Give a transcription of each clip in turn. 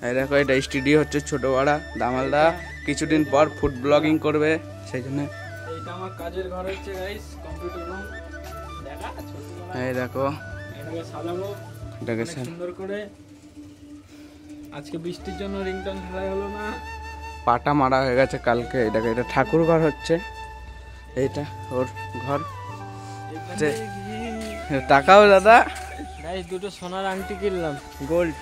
এই দেখো এটা স্টুডিও হচ্ছে ছোটপাড়া। দামালদা কিছুদিন পর ফুড ব্লগিং করবে, সেই জন্য এইটা আমার কাজের ঘর হচ্ছে গাইস, কম্পিউটার রুম। দেখা ছোটবেলা এই দেখো এটাকে সাজাবো এটাকে সুন্দর করে। আজকে বৃষ্টির জন্য রিংটন খেলা হলো না, পাটা মারা হয়ে গেছে কালকে। এটাকে এটা ঠাকুর ঘর হচ্ছে, এইটা ওর ঘর। টাকাও দাদা গাইস দুটো সোনার আংটি কিনলাম, গোল্ড।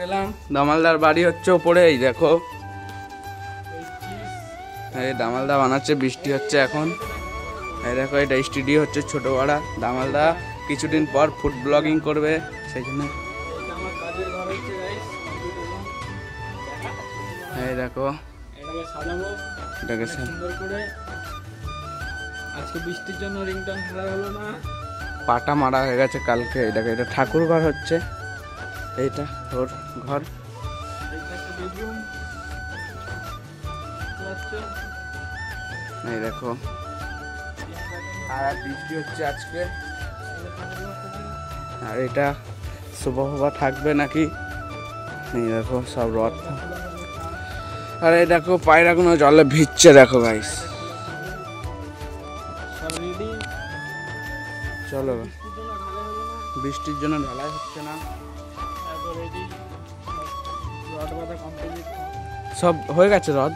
গেলাম দামালদার বাড়ি হচ্ছে ওপরে। এই দেখো এই দামালদা বানাচ্ছে, বৃষ্টি হচ্ছে এখন। এই দেখো এটা স্টুডিও হচ্ছে ছোটপাড়া। দামালদা কিছুদিন পর ফুড ব্লগিং করবে, সেই জন্য এইটা আমার কাজের ঘর হচ্ছে গাইস, কম্পিউটার রুম। দেখা এই দেখো এটাকে সাজাবো এটাকে সুন্দর করে। আজকে বৃষ্টির জন্য রিংটন খেলা হলো না, পাটা মারা হয়ে গেছে কালকে। এটাকে এটা ঠাকুর ঘর হচ্ছে, এইটা ওর ঘর। এইটা একটা বেডরুম। এই দেখো আর বৃষ্টি হচ্ছে আজকে। আর এটা শুভ থাকবে নাকি, এই দেখো সব রথ। আর এই দেখো পায়রাগুলো জলে ভিজছে, দেখো গাইস। চলো, বৃষ্টির জন্য ঢালাই হচ্ছে না, সব হয়ে গেছে রদ,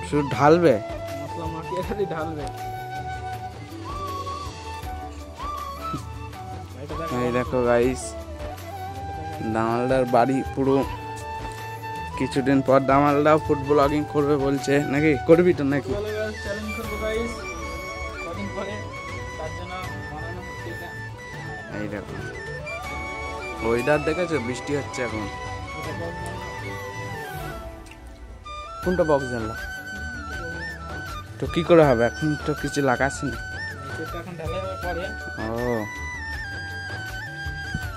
শুধু ঢালবে। মশলা মাখিয়ে খালি ঢালবে। এই দেখো গাইস দামালদার বাড়ি পুরো। কিছুদিন পর দামালদাও ফুড ব্লগিং করবে বলছে, নাকি করবি তো নাকি? চ্যালেঞ্জ করবো গাইস কদিন পরে, তার জন্য বানানো হচ্ছে এটা। এই দেখো ওয়েদার দেখেছো, বৃষ্টি হচ্ছে এখন। কোনটা বক্স জানলা তো কি করে হবে, এখন তো কিছু লাগাচ্ছি না। এখন ঢালাই হওয়ার পরে ও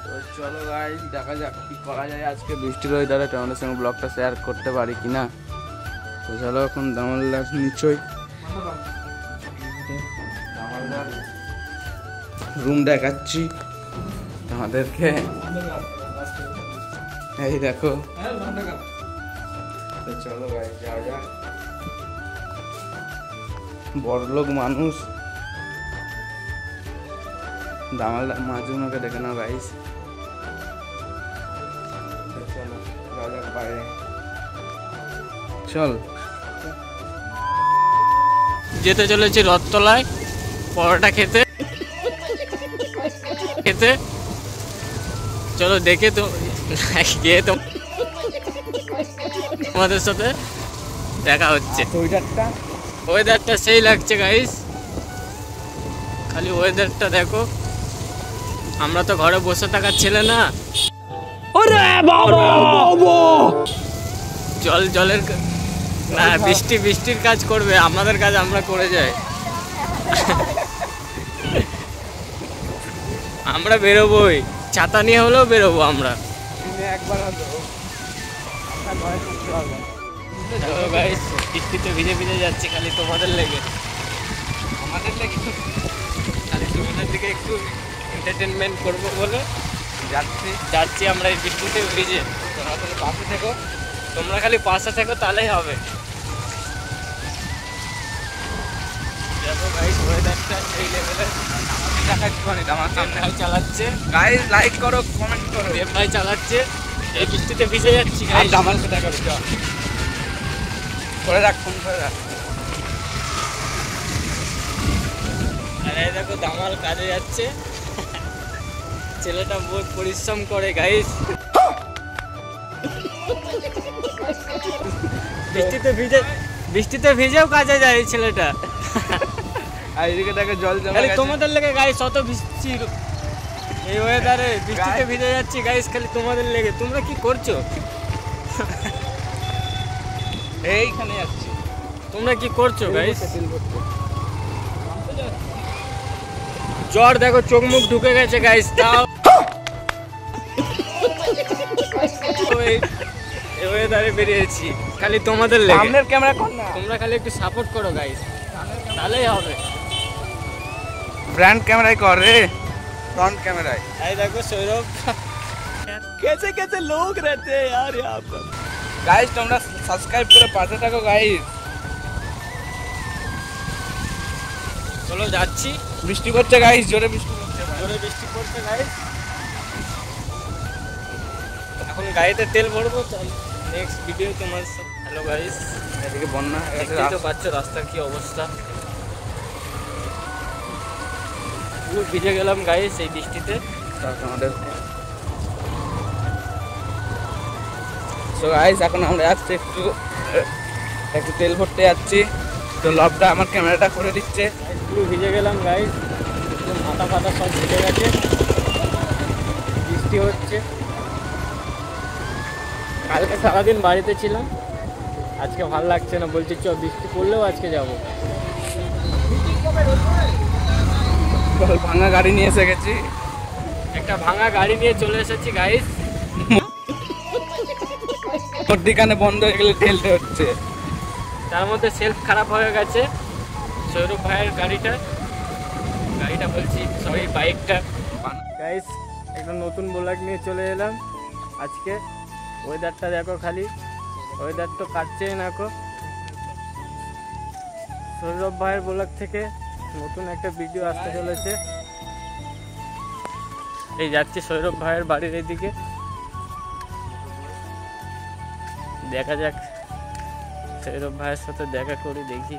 তো চলো গাইস দেখা যাক কি করা যায় আজকে বৃষ্টির ওয়েদারে, তোমাদের সঙ্গে ব্লগটা শেয়ার করতে পারি কিনা। তো চলো এখন দামালদার নিচই দামালদার রুম দেখাচ্ছি আমাদেরকে। এই দেখো তো চলো গাইস যাওয়া যাক। বড়লোক মানুষ দামালদার মাজুনোকে দেখে নাও গাইস। চলো যাওয়া যাক বাইরে, চল। যেতে চলেছি রথতলায় পরোটা খেতে খেতে। চলো দেখে তো গিয়ে তো আমাদের সাথে দেখা হচ্ছে। ওয়েদারটা সেই লাগছে গাইস, খালি ওয়েদারটা দেখো। আমরা তো ঘরে বসে থাকার ছেলে না, জলের না, বৃষ্টির কাজ করবে, আমাদের কাজ আমরা করে যাই। আমরা বেরোবোই, ছাতা নিয়ে হলেও বেরোবো আমরা। বৃষ্টিতে ভিজে ভিজে যাচ্ছি খালি তোমাদের লেগে, আমাদের লেগে খালি তোমাদের দিকে একটু এন্টারটেনমেন্ট করবো বলে যাচ্ছি আমরা এই বৃষ্টিতে ভিজে। তোমরা খালি পাশে থেকো, তোমরা খালি পাশে থেকো, তাহলেই হবে। দেখো গাইস ওয়েদারটা এই লেভেলের। ভাই চালাচ্ছে, গাইস লাইক করো, কমেন্ট করো। ভাই চালাচ্ছে, এই বৃষ্টিতে ভিজে যাচ্ছি গাইস। দামালকে দেখা করে রাখ, ফোন করে রাখ। আরে দেখো দামাল কাজে যাচ্ছে, ছেলেটা বহুত পরিশ্রম করে গাইস। বৃষ্টিতে ভিজেও কাজে যায় এই ছেলেটা। আর এদিকে দেখো জল জমে খালি গেছে। তোমাদের লেগে গাইস, অত বৃষ্টি এই ওয়েদারে বৃষ্টিতে ভিজে যাচ্ছি গাইস, খালি তোমাদের লেগে। তোমরা কি করছো? এইখানে যাচ্ছি। তোমরা কি করছো গাইস? জ্বর দেখো, চোখ মুখ ঢুকে গেছে গাইস। তাও এই ওয়েদারে বেরিয়েছি খালি তোমাদের লেগে। সামনের ক্যামেরা কোন না, তোমরা খালি একটু সাপোর্ট করো গাইস, তাহলেই হবে। ব্র্যান্ড ক্যামেরায় কর রে। ফ্রন্ট ক্যামেরায়। এই দেখো সৌরভ, कैसे कैसे लोग रहते हैं यार यहाँ पर। গাইস তোমরা সাবস্ক্রাইব করে পাশে থাকো গাইস। চলো যাচ্ছি। বৃষ্টি পড়ছে গাইস, জোরে বৃষ্টি পড়ছে, জোরে বৃষ্টি পড়ছে গাইস। এখন গাড়িতে তেল ভরবো, নেক্সট ভিডিও তোমার সাথে। হ্যালো গাইস, এদিকে বন্যা দেখতেই তো পাচ্ছ রাস্তার কি অবস্থা, পুরো ভিজে গেলাম গাইস এই বৃষ্টিতে। আমাদের সো গাইস এখন আমরা যাচ্ছি একটু তেল ভরতে যাচ্ছি। তো লবটা আমার ক্যামেরাটা করে দিচ্ছে। পুরো ভিজে গেলাম গাইস, মাথা ফাতা সব ভিজে গেছে, বৃষ্টি হচ্ছে। কালকে সারাদিন বাড়িতে ছিলাম, আজকে ভালো লাগছে না, বলছি চ বৃষ্টি পড়লেও আজকে যাবো। ভাঙা গাড়ি নিয়ে এসে গেছি, একটা ভাঙা গাড়ি নিয়ে চলে এসেছি গাইস। মধ্যিখানে বন্ধ হয়ে গেলে ঠেলতে হচ্ছে। তার মধ্যে সেলফ খারাপ হয়ে গেছে সৌরভ ভাইয়ের গাড়িটা বলছি সরি বাইকটা। গাইস একটা নতুন ব্লগ নিয়ে চলে এলাম আজকে। ওয়েদারটা দেখো, খালি ওয়েদার তো কাটছেই না কো। সৌরভ ভাইয়ের ব্লগ থেকে নতুন একটা ভিডিও আসতে চলেছে। এই যাচ্ছি সৌরভ ভাইয়ের বাড়ির এদিকে, দেখা যাক সৌরভ ভাইয়ের সাথে দেখা করি, দেখি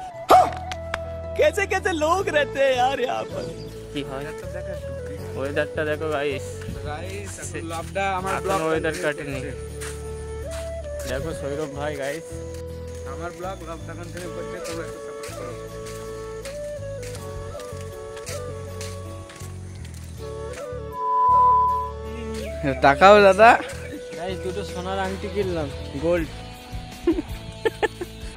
कैसे कैसे लोग रहते हैं यार यहाँ पर। কি হয় ওয়েদারটা দেখো গাইস, লবটা আমার এখন ওয়েদার কাটেনি। দেখো সৌরভ ভাই গাইস, আমার ব্লগ লবটা কন্টিনিউ করছে, তোমরা একটু সাপোর্ট করো। টাকাও দাদা গাইস দুটো সোনার আংটি কিনলাম, গোল্ড।